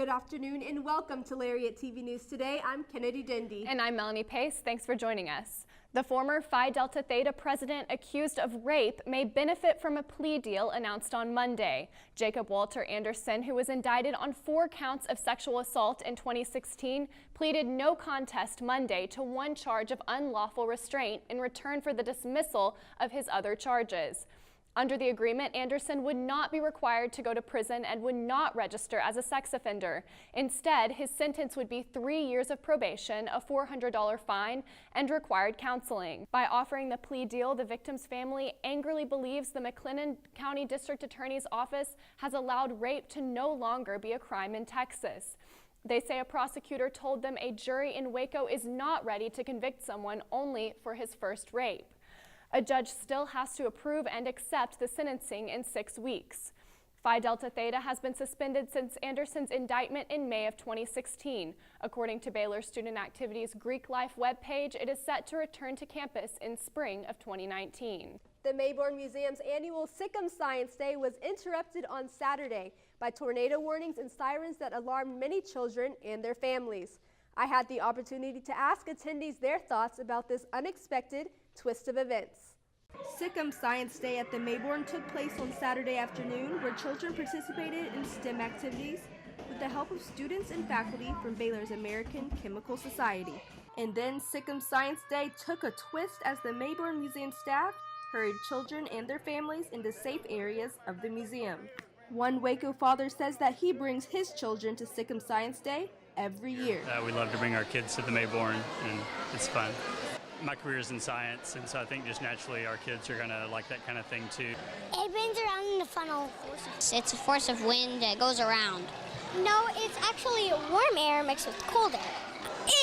Good afternoon and welcome to Lariat TV News Today. I'm Kennedy Dindy. And I'm Melanie Pace. Thanks for joining us. The former Phi Delta Theta president accused of rape may benefit from a plea deal announced on Monday. Jacob Walter Anderson, who was indicted on 4 counts of sexual assault in 2016, pleaded no contest Monday to 1 charge of unlawful restraint in return for the dismissal of his other charges. Under the agreement, Anderson would not be required to go to prison and would not register as a sex offender. Instead, his sentence would be 3 years of probation, a $400 fine, and required counseling. By offering the plea deal, the victim's family angrily believes the McLennan County District Attorney's Office has allowed rape to no longer be a crime in Texas. They say a prosecutor told them a jury in Waco is not ready to convict someone only for his first rape. A judge still has to approve and accept the sentencing in 6 weeks. Phi Delta Theta has been suspended since Anderson's indictment in May of 2016. According to Baylor Student Activity's Greek Life webpage, it is set to return to campus in spring of 2019. The Mayborn Museum's annual Sikkim Science Day was interrupted on Saturday by tornado warnings and sirens that alarmed many children and their families. I had the opportunity to ask attendees their thoughts about this unexpected twist of events. Sikkim Science Day at the Mayborn took place on Saturday afternoon, where children participated in STEM activities with the help of students and faculty from Baylor's American Chemical Society. And then Sikkim Science Day took a twist as the Mayborn Museum staff hurried children and their families into safe areas of the museum. One Waco father says that he brings his children to Sikkim Science Day every year. We love to bring our kids to the Mayborn, and it's fun. My career is in science, and so I think just naturally our kids are going to like that kind of thing too. It bends around in the funnel. It's a force of wind that goes around. No, it's actually warm air mixed with cold air.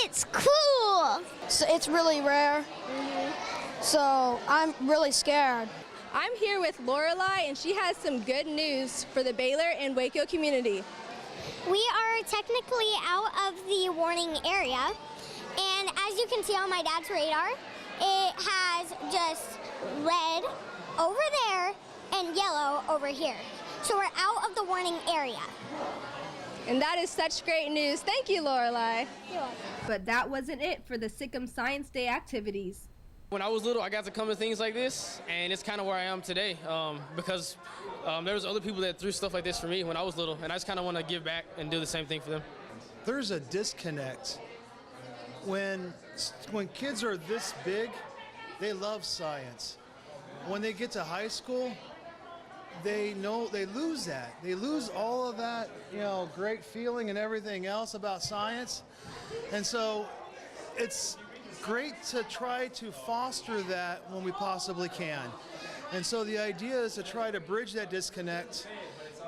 It's cool! So it's really rare, so I'm really scared. I'm here with Lorelei, and she has some good news for the Baylor and Waco community. We are technically out of the warning area, and as you can see on my dad's radar, it has just red over there and yellow over here. So we're out of the warning area. And that is such great news. Thank you, Lorelei. You're welcome. But that wasn't it for the Sikkim Science Day activities. When I was little, I got to come to things like this, and it's kind of where I am today because there was other people that threw stuff like this for me when I was little, and I just kind of want to give back and do the same thing for them. There's a disconnect. When kids are this big, they love science. When they get to high school, they lose that. They lose all of that, great feeling and everything else about science. And so it's great to try to foster that when we possibly can. And so the idea is to try to bridge that disconnect,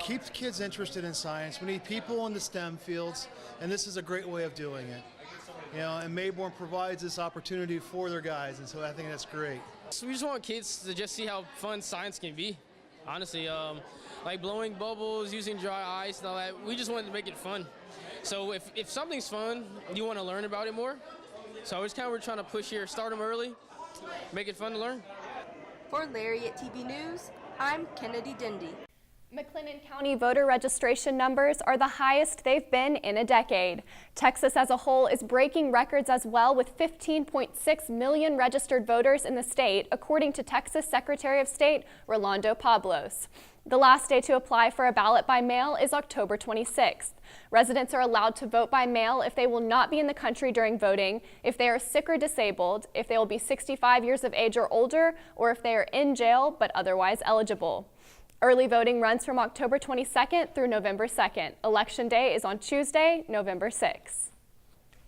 keep kids interested in science. We need people in the STEM fields, and this is a great way of doing it. And Mayborn provides this opportunity for their guys, and so I think that's great. So we just want kids to just see how fun science can be, honestly. Like blowing bubbles, using dry ice and all that, we just wanted to make it fun. So if something's fun, you want to learn about it more. So it's kind of we're trying to push here, start them early, make it fun to learn. For Lariat TV News, I'm Kennedy Dindy. McLennan County voter registration numbers are the highest they've been in a decade. Texas as a whole is breaking records as well, with 15.6 million registered voters in the state, according to Texas Secretary of State Rolando Pablos. The last day to apply for a ballot by mail is October 26th. Residents are allowed to vote by mail if they will not be in the country during voting, if they are sick or disabled, if they will be 65 years of age or older, or if they are in jail but otherwise eligible. Early voting runs from October 22nd through November 2nd. Election day is on Tuesday, November 6th.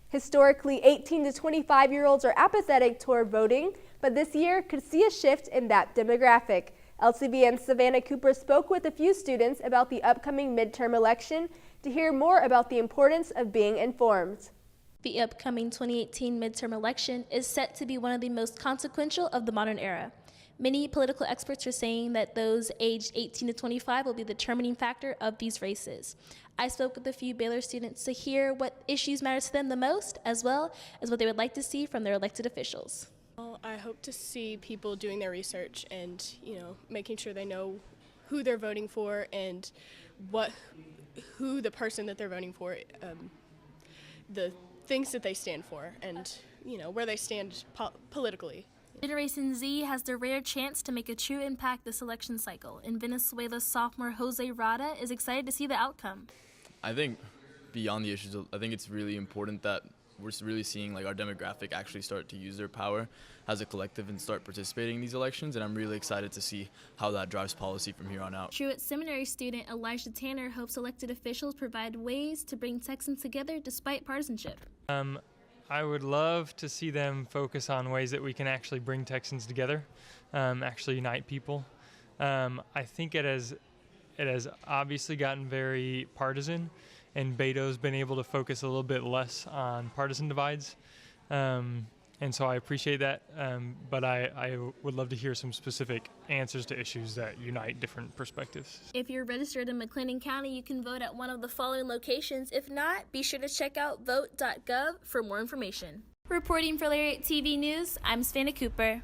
Historically, 18 to 25-year-olds are apathetic toward voting, but this year could see a shift in that demographic. LCVN's Savannah Cooper spoke with a few students about the upcoming midterm election to hear more about the importance of being informed. The upcoming 2018 midterm election is set to be one of the most consequential of the modern era. Many political experts are saying that those aged 18 to 25 will be the determining factor of these races. I spoke with a few Baylor students to hear what issues matter to them the most, as well as what they would like to see from their elected officials. Well, I hope to see people doing their research and, making sure they know who they're voting for and who the person that they're voting for, the things that they stand for, and where they stand politically. Generation Z has the rare chance to make a true impact this election cycle, and Venezuela's sophomore Jose Rada is excited to see the outcome. I think beyond the issues, I think it's really important that we're really seeing our demographic actually start to use their power as a collective and start participating in these elections, and I'm really excited to see how that drives policy from here on out. Truett Seminary student Elijah Tanner hopes elected officials provide ways to bring Texans together despite partisanship. I would love to see them focus on ways that we can actually bring Texans together, actually unite people. I think it has obviously gotten very partisan, and Beto's been able to focus a little bit less on partisan divides. And so I appreciate that, but I would love to hear some specific answers to issues that unite different perspectives. If you're registered in McLennan County, you can vote at one of the following locations. If not, be sure to check out vote.gov for more information. Reporting for Lariat TV News, I'm Savannah Cooper.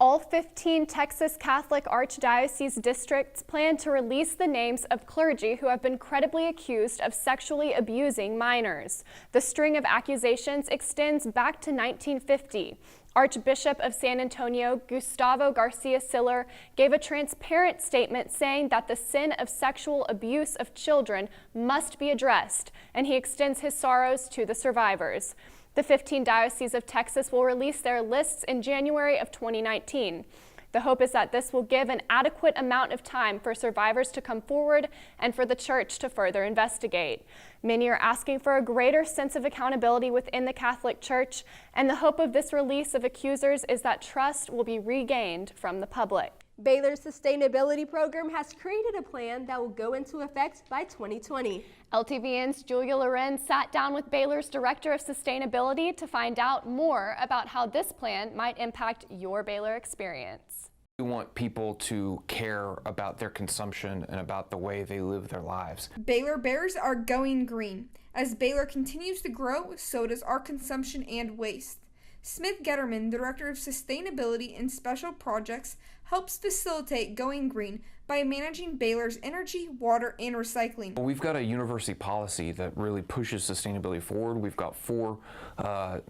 All 15 Texas Catholic Archdiocese districts plan to release the names of clergy who have been credibly accused of sexually abusing minors. The string of accusations extends back to 1950. Archbishop of San Antonio, Gustavo Garcia Siller, gave a transparent statement saying that the sin of sexual abuse of children must be addressed, and he extends his sorrows to the survivors. The 15 dioceses of Texas will release their lists in January of 2019. The hope is that this will give an adequate amount of time for survivors to come forward and for the church to further investigate. Many are asking for a greater sense of accountability within the Catholic Church, and the hope of this release of accusers is that trust will be regained from the public. Baylor's sustainability program has created a plan that will go into effect by 2020. LTVN's Julia Loren sat down with Baylor's Director of Sustainability to find out more about how this plan might impact your Baylor experience. We want people to care about their consumption and about the way they live their lives. Baylor Bears are going green. As Baylor continues to grow, so does our consumption and waste. Smith Getterman, Director of Sustainability and Special Projects, helps facilitate going green by managing Baylor's energy, water, and recycling. We've got a university policy that really pushes sustainability forward. We've got 4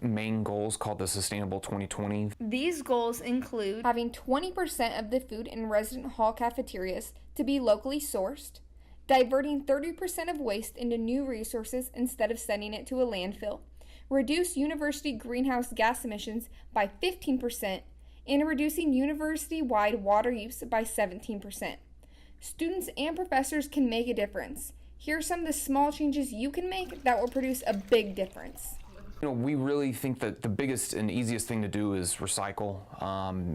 main goals called the Sustainable 2020. These goals include having 20% of the food in resident hall cafeterias to be locally sourced, diverting 30% of waste into new resources instead of sending it to a landfill, reduce university greenhouse gas emissions by 15%, and reducing university-wide water use by 17%. Students and professors can make a difference. Here are some of the small changes you can make that will produce a big difference. We really think that the biggest and easiest thing to do is recycle.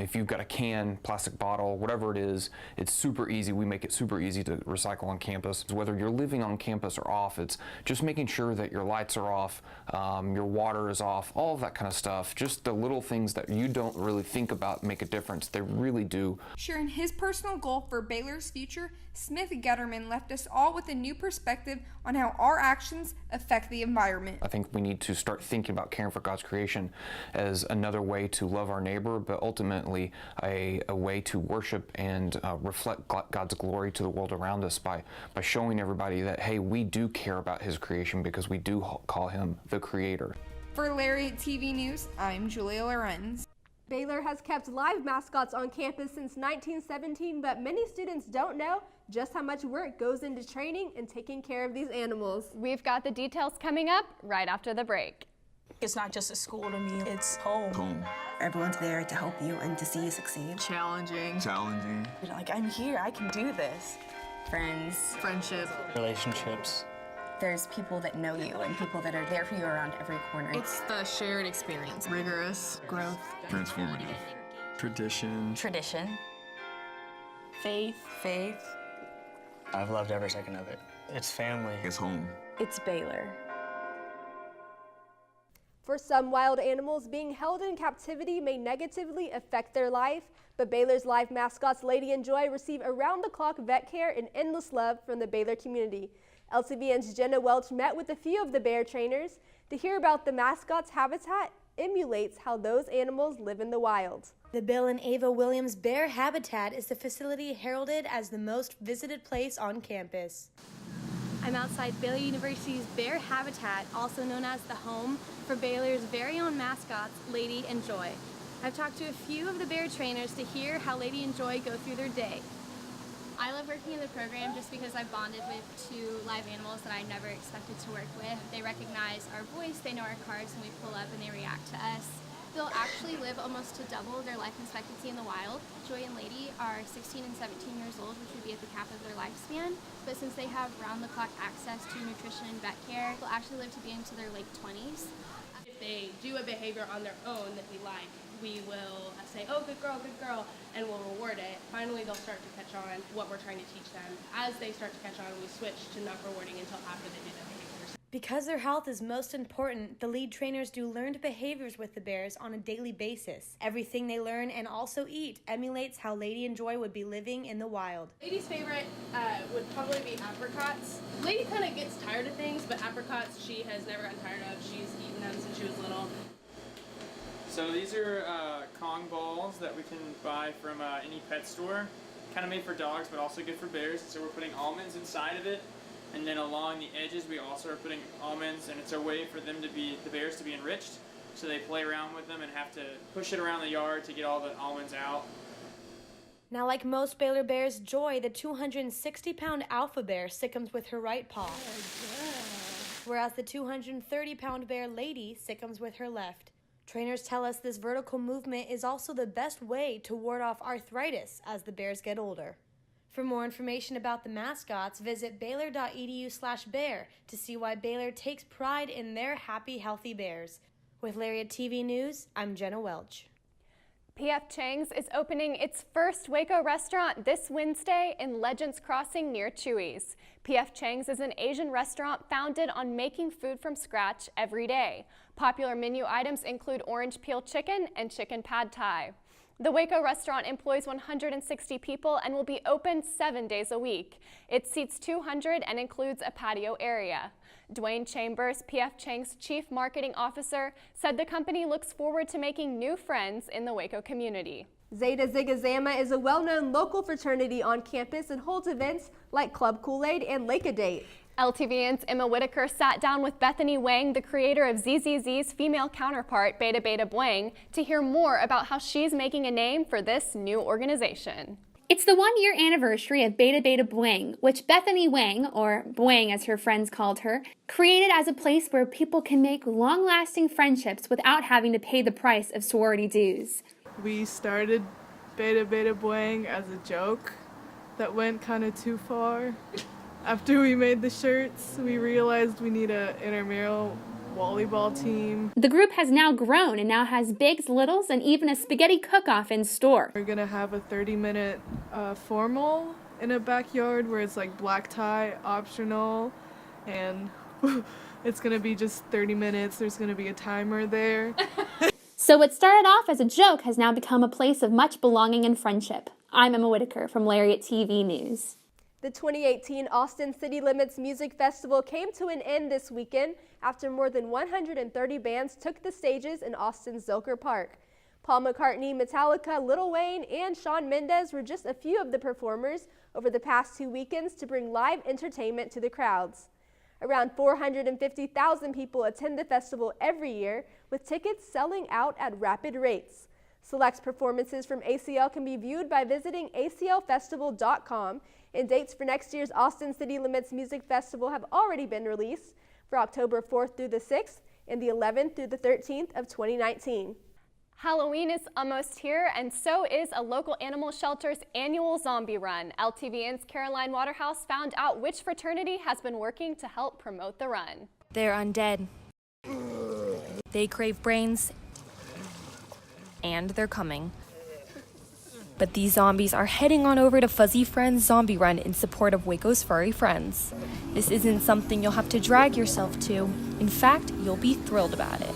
If you've got a can, plastic bottle, whatever it is, it's super easy. We make it super easy to recycle on campus. Whether you're living on campus or off, it's just making sure that your lights are off, your water is off, all of that kind of stuff. Just the little things that you don't really think about make a difference. They really do. Sharing his personal goal for Baylor's future, Smith Getterman left us all with a new perspective on how our actions affect the environment. I think we need to start thinking about caring for God's creation as another way to love our neighbor, but ultimately a way to worship and reflect God's glory to the world around us by showing everybody that, hey, we do care about his creation because we do call him the creator. For Lariat TV News, I'm Julia Lorenz. Baylor has kept live mascots on campus since 1917, but many students don't know just how much work goes into training and taking care of these animals. We've got the details coming up right after the break. It's not just a school to me, it's home. Home. Everyone's there to help you and to see you succeed. Challenging. Challenging. Like, I'm here, I can do this. Friends. Friendship. Relationships. There's people that know you and people that are there for you around every corner. It's the shared experience. Rigorous. Growth. Transformative. Tradition. Tradition. Faith. Faith. I've loved every second of it. It's family. It's home. It's Baylor. For some wild animals, being held in captivity may negatively affect their life, but Baylor's live mascots Lady and Joy receive around-the-clock vet care and endless love from the Baylor community. LTVN's Jenna Welch met with a few of the bear trainers to hear about the mascots' habitat emulates how those animals live in the wild. The Bill and Ava Williams Bear Habitat is the facility heralded as the most visited place on campus. I'm outside Baylor University's Bear Habitat, also known as the home for Baylor's very own mascots, Lady and Joy. I've talked to a few of the bear trainers to hear how Lady and Joy go through their day. I love working in the program just because I've bonded with two live animals that I never expected to work with. They recognize our voice, they know our cars when we pull up, and they react to us. They'll actually live almost to double their life expectancy in the wild. Joy and Lady are 16 and 17 years old, which would be at the cap of their lifespan. But since they have round-the-clock access to nutrition and vet care, they'll actually live to be into their late 20s. If they do a behavior on their own that we like, we will say, oh, good girl, and we'll reward it. Finally, they'll start to catch on what we're trying to teach them. As they start to catch on, we switch to not rewarding until after they do that behavior. Because their health is most important, the lead trainers do learned behaviors with the bears on a daily basis. Everything they learn and also eat emulates how Lady and Joy would be living in the wild. Lady's favorite would probably be apricots. Lady kind of gets tired of things, but apricots she has never gotten tired of. She's eaten them since she was little. So these are Kong balls that we can buy from any pet store. Kind of made for dogs, but also good for bears. So we're putting almonds inside of it. And then along the edges, we also are putting almonds, and it's a way for them to be, the bears to be enriched. So they play around with them and have to push it around the yard to get all the almonds out. Now, like most Baylor bears, Joy, the 260-pound alpha bear, sickums with her right paw. Whereas the 230-pound bear, Lady, sickums with her left. Trainers tell us this vertical movement is also the best way to ward off arthritis as the bears get older. For more information about the mascots, visit baylor.edu/bear to see why Baylor takes pride in their happy, healthy bears. With Lariat TV News, I'm Jenna Welch. P.F. Chang's is opening its first Waco restaurant this Wednesday in Legends Crossing near Chewy's. P.F. Chang's is an Asian restaurant founded on making food from scratch every day. Popular menu items include orange peel chicken and chicken pad thai. The Waco restaurant employs 160 people and will be open 7 days a week. It seats 200 and includes a patio area. Dwayne Chambers, P.F. Chang's Chief Marketing Officer, said the company looks forward to making new friends in the Waco community. Zeta Zigga Zama is a well-known local fraternity on campus and holds events like Club Kool-Aid and Lake-A-Date. LTVN's Emma Whitaker sat down with Bethany Wang, the creator of ZZZ's female counterpart, Beta Beta Bwang, to hear more about how she's making a name for this new organization. It's the 1-year anniversary of Beta Beta Bwang, which Bethany Wang, or Bwang as her friends called her, created as a place where people can make long-lasting friendships without having to pay the price of sorority dues. We started Beta Beta Bwang as a joke that went kind of too far. After we made the shirts, we realized we need an intramural volleyball team. The group has now grown and now has bigs, littles, and even a spaghetti cook-off in store. We're gonna have a 30-minute formal in a backyard where it's like black tie optional, and it's gonna be just 30 minutes. There's gonna be a timer there. So what started off as a joke has now become a place of much belonging and friendship. I'm Emma Whitaker from Lariat TV News. The 2018 Austin City Limits Music Festival came to an end this weekend after more than 130 bands took the stages in Austin's Zilker Park. Paul McCartney, Metallica, Lil Wayne, and Shawn Mendes were just a few of the performers over the past 2 weekends to bring live entertainment to the crowds. Around 450,000 people attend the festival every year, with tickets selling out at rapid rates. Select performances from ACL can be viewed by visiting aclfestival.com, and dates for next year's Austin City Limits Music Festival have already been released for October 4th through the 6th and the 11th through the 13th of 2019. Halloween is almost here, and so is a local animal shelter's annual zombie run. LTVN's Caroline Waterhouse found out which fraternity has been working to help promote the run. They're undead. They crave brains, and they're coming. But these zombies are heading on over to Fuzzy Friends Zombie Run in support of Waco's furry friends. This isn't something you'll have to drag yourself to. In fact, you'll be thrilled about it.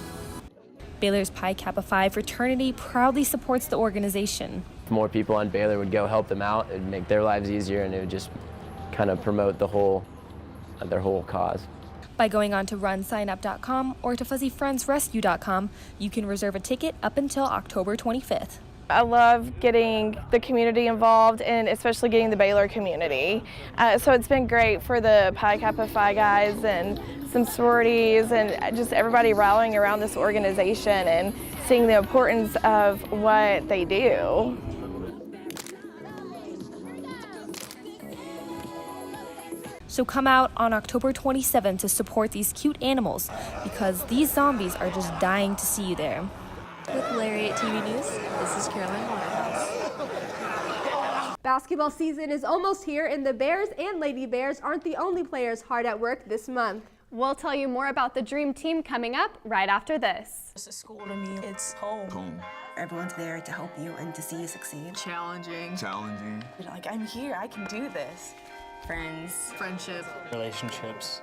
Baylor's Pi Kappa Phi fraternity proudly supports the organization. If more people on Baylor would go help them out, it'd make their lives easier, and it would just kind of promote the whole, their whole cause. By going on to runsignup.com or to fuzzyfriendsrescue.com, you can reserve a ticket up until October 25th. I love getting the community involved and especially getting the Baylor community. So it's been great for the Pi Kappa Phi guys and some sororities and just everybody rallying around this organization and seeing the importance of what they do. So come out on October 27th to support these cute animals because these zombies are just dying to see you there. With Lariat TV News, this is Caroline Waterhouse. Basketball season is almost here, and the Bears and Lady Bears aren't the only players hard at work this month. We'll tell you more about the Dream Team coming up right after this. It's a school to me. It's home. Everyone's there to help you and to see you succeed. Challenging. Like, I'm here, I can do this. Friends. Friendship. Relationships.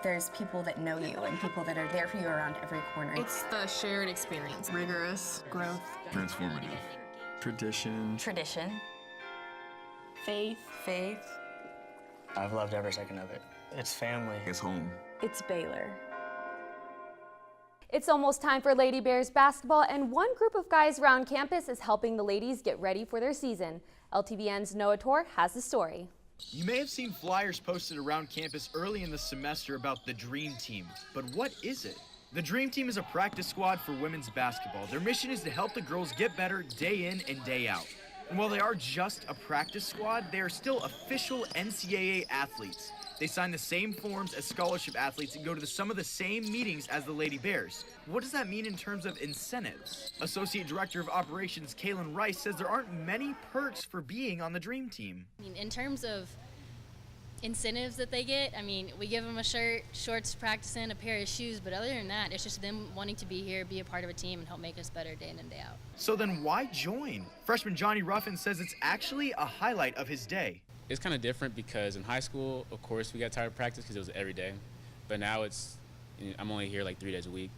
There's people that know you and people that are there for you around every corner. It's a shared experience. Rigorous. Growth. Transformative. Tradition. Faith. I've loved every second of it. It's family. It's home. It's Baylor. It's almost time for Lady Bears basketball, and one group of guys around campus is helping the ladies get ready for their season. LTVN's Noah Tor has the story. You may have seen flyers posted around campus early in the semester about the Dream Team, but what is it? The Dream Team is a practice squad for women's basketball. Their mission is to help the girls get better day in and day out. And while they are just a practice squad, they are still official NCAA athletes. They sign the same forms as scholarship athletes and go to some of the same meetings as the Lady Bears. What does that mean in terms of incentives? Associate Director of Operations Kaylin Rice says there aren't many perks for being on the Dream Team. In terms of incentives that they get, we give them a shirt, shorts to practice in, a pair of shoes, but other than that, it's just them wanting to be here, be a part of a team, and help make us better day in and day out. So then why join? Freshman Johnny Ruffin says it's actually a highlight of his day. It's kind of different because in high school, of course, we got tired of practice because it was every day. But now I'm only here like 3 days a week,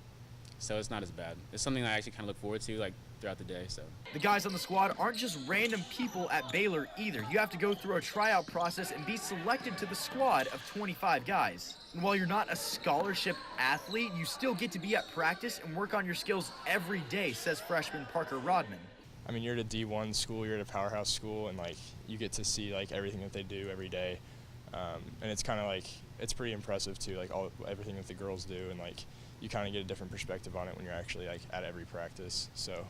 so it's not as bad. It's something I actually kind of look forward to throughout the day. So the guys on the squad aren't just random people at Baylor either. You have to go through a tryout process and be selected to the squad of 25 guys. And while you're not a scholarship athlete, you still get to be at practice and work on your skills every day, says freshman Parker Rodman. You're at a D1 school, you're at a powerhouse school, and you get to see everything that they do every day, and it's kind of it's pretty impressive too, everything that the girls do, and you kind of get a different perspective on it when you're actually at every practice. So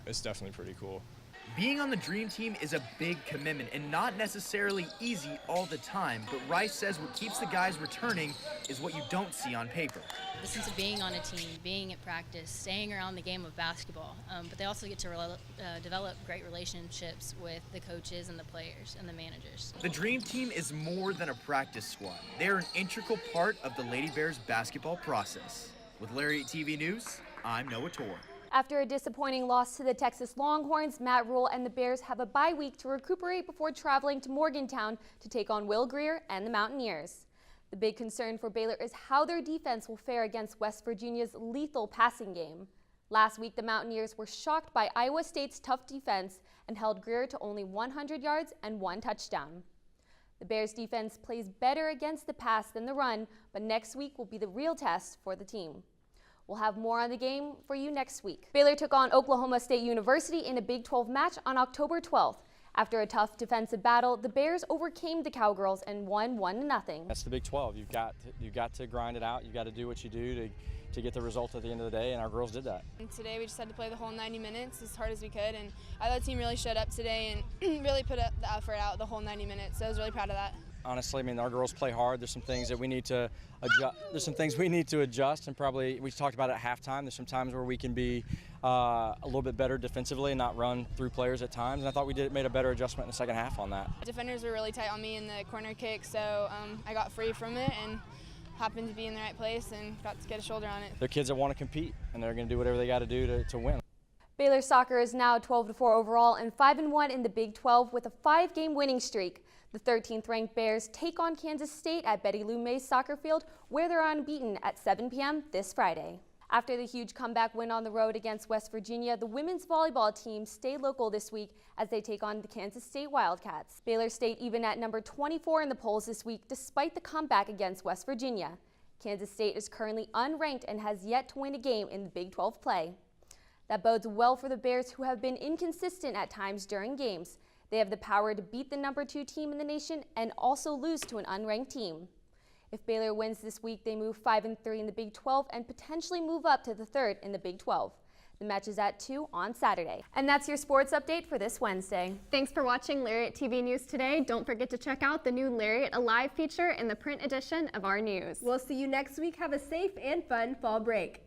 it's definitely pretty cool. Being on the Dream Team is a big commitment and not necessarily easy all the time, but Rice says what keeps the guys returning is what you don't see on paper. The sense of being on a team, being at practice, staying around the game of basketball, but they also get to develop great relationships with the coaches and the players and the managers. The Dream Team is more than a practice squad. They are an integral part of the Lady Bears basketball process. With Lariat TV News, I'm Noah Tor. After a disappointing loss to the Texas Longhorns, Matt Rule and the Bears have a bye week to recuperate before traveling to Morgantown to take on Will Greer and the Mountaineers. The big concern for Baylor is how their defense will fare against West Virginia's lethal passing game. Last week, the Mountaineers were shocked by Iowa State's tough defense and held Greer to only 100 yards and 1 touchdown. The Bears' defense plays better against the pass than the run, but next week will be the real test for the team. We'll have more on the game for you next week. Baylor took on Oklahoma State University in a Big 12 match on October 12th. After a tough defensive battle, the Bears overcame the Cowgirls and won 1-0. That's the Big 12. You've got to grind it out. You've got to do what you do to get the result at the end of the day, and our girls did that. And today we just had to play the whole 90 minutes as hard as we could, and I thought the team really showed up today and really put the effort out the whole 90 minutes, so I was really proud of that. Honestly, our girls play hard. There's some things that we need to adjust. And probably we talked about at halftime. There's some times where we can be a little bit better defensively and not run through players at times. And I thought we made a better adjustment in the second half on that. Defenders were really tight on me in the corner kick, so I got free from it and happened to be in the right place and got to get a shoulder on it. They're kids that want to compete, and they're going to do whatever they got to do to win. Baylor soccer is now 12-4 overall and 5-1 in the Big 12 with a 5-game winning streak. The 13th ranked Bears take on Kansas State at Betty Lou Mays Soccer Field, where they're unbeaten at 7 p.m. this Friday. After the huge comeback win on the road against West Virginia, the women's volleyball team stay local this week as they take on the Kansas State Wildcats. Baylor stayed even at number 24 in the polls this week despite the comeback against West Virginia. Kansas State is currently unranked and has yet to win a game in the Big 12 play. That bodes well for the Bears, who have been inconsistent at times during games. They have the power to beat the number 2 team in the nation and also lose to an unranked team. If Baylor wins this week, they move 5-3 in the Big 12 and potentially move up to the 3rd in the Big 12. The match is at 2 on Saturday. And that's your sports update for this Wednesday. Thanks for watching Lariat TV News today. Don't forget to check out the new Lariat Alive feature in the print edition of our news. We'll see you next week. Have a safe and fun fall break.